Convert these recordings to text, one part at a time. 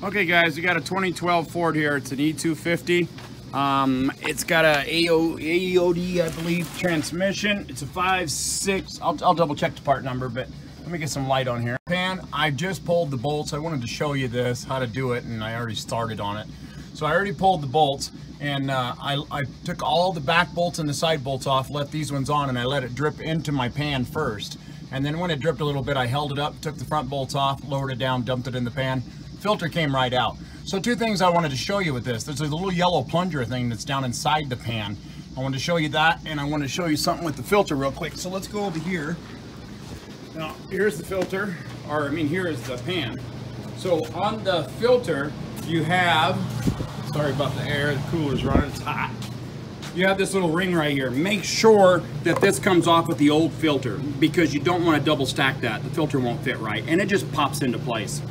Okay guys, we got a 2012 Ford here. It's an E250. It's got a AOD, I believe, transmission. It's a 5.6. I'll double check the part number, but let me get some light on here. I just pulled the bolts. I wanted to show you this, how to do it, and I already started on it. So I already pulled the bolts, and I took all the back bolts and the side bolts off, let these ones on, and I let it drip into my pan first. And then when it dripped a little bit, I held it up, took the front bolts off, lowered it down, dumped it in the pan. Filter came right out. So two things I wanted to show you with this. There's a little yellow plunger thing that's down inside the pan. I wanted to show you that, and I wanted to show you something with the filter real quick. So let's go over here. Now, here's the filter, or I mean, here is the pan. So on the filter, you have, sorry about the air, the cooler's running, it's hot. You have this little ring right here. Make sure that this comes off with the old filter, because you don't want to double stack that. The filter won't fit right, and it just pops into place.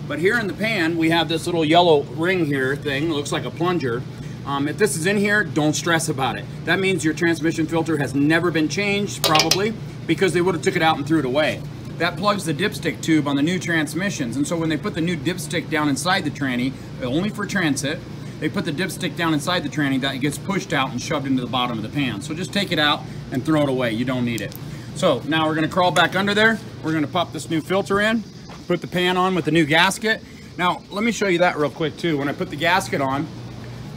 But here in the pan, we have this little yellow ring here thing. It looks like a plunger. If this is in here, don't stress about it. That means your transmission filter has never been changed, probably, because they would have took it out and threw it away. That plugs the dipstick tube on the new transmissions. And so when they put the new dipstick down inside the tranny, only for transit, they put the dipstick down inside the tranny, that gets pushed out and shoved into the bottom of the pan. So just take it out and throw it away. You don't need it. So now we're gonna crawl back under there. We're gonna pop this new filter in, put the pan on with the new gasket. Now, let me show you that real quick too. When I put the gasket on,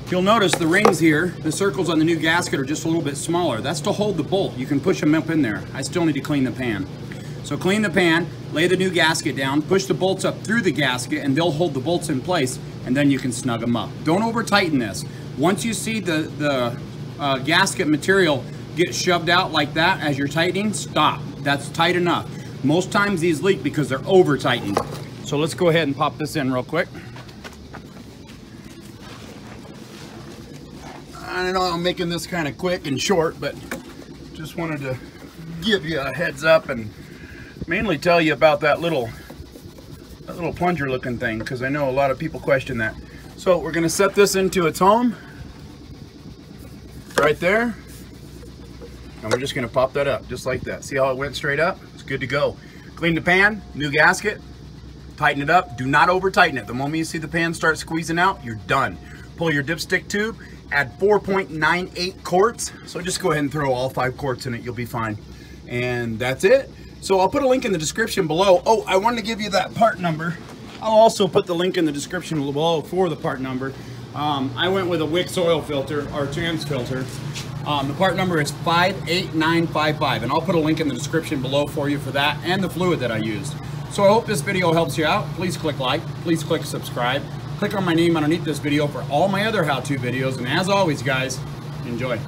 you'll notice the rings here, the circles on the new gasket are just a little bit smaller. That's to hold the bolt. You can push them up in there. I still need to clean the pan. So clean the pan, lay the new gasket down, push the bolts up through the gasket, and they'll hold the bolts in place, and then you can snug them up. Don't over tighten this. Once you see the gasket material get shoved out like that as you're tightening, stop. That's tight enough. Most times these leak because they're over tightened. So let's go ahead and pop this in real quick. I know I'm making this kind of quick and short, but just wanted to give you a heads up and mainly tell you about that little plunger looking thing, because I know a lot of people question that. So we're going to set this into its home right there, and we're just going to pop that up just like that. See how it went straight up? It's good to go. Clean the pan, new gasket, tighten it up. Do not over tighten it. The moment you see the pan start squeezing out, you're done. Pull your dipstick tube, add 4.98 quarts. So just go ahead and throw all 5 quarts in it. You'll be fine. And that's it. So I'll put a link in the description below. Oh, I wanted to give you that part number. I'll also put the link in the description below for the part number. I went with a Wix oil filter, or trans filter. The part number is 58955, and I'll put a link in the description below for you for that and the fluid that I used. So I hope this video helps you out. Please click like, please click subscribe. Click on my name underneath this video for all my other how-to videos, and as always guys, enjoy.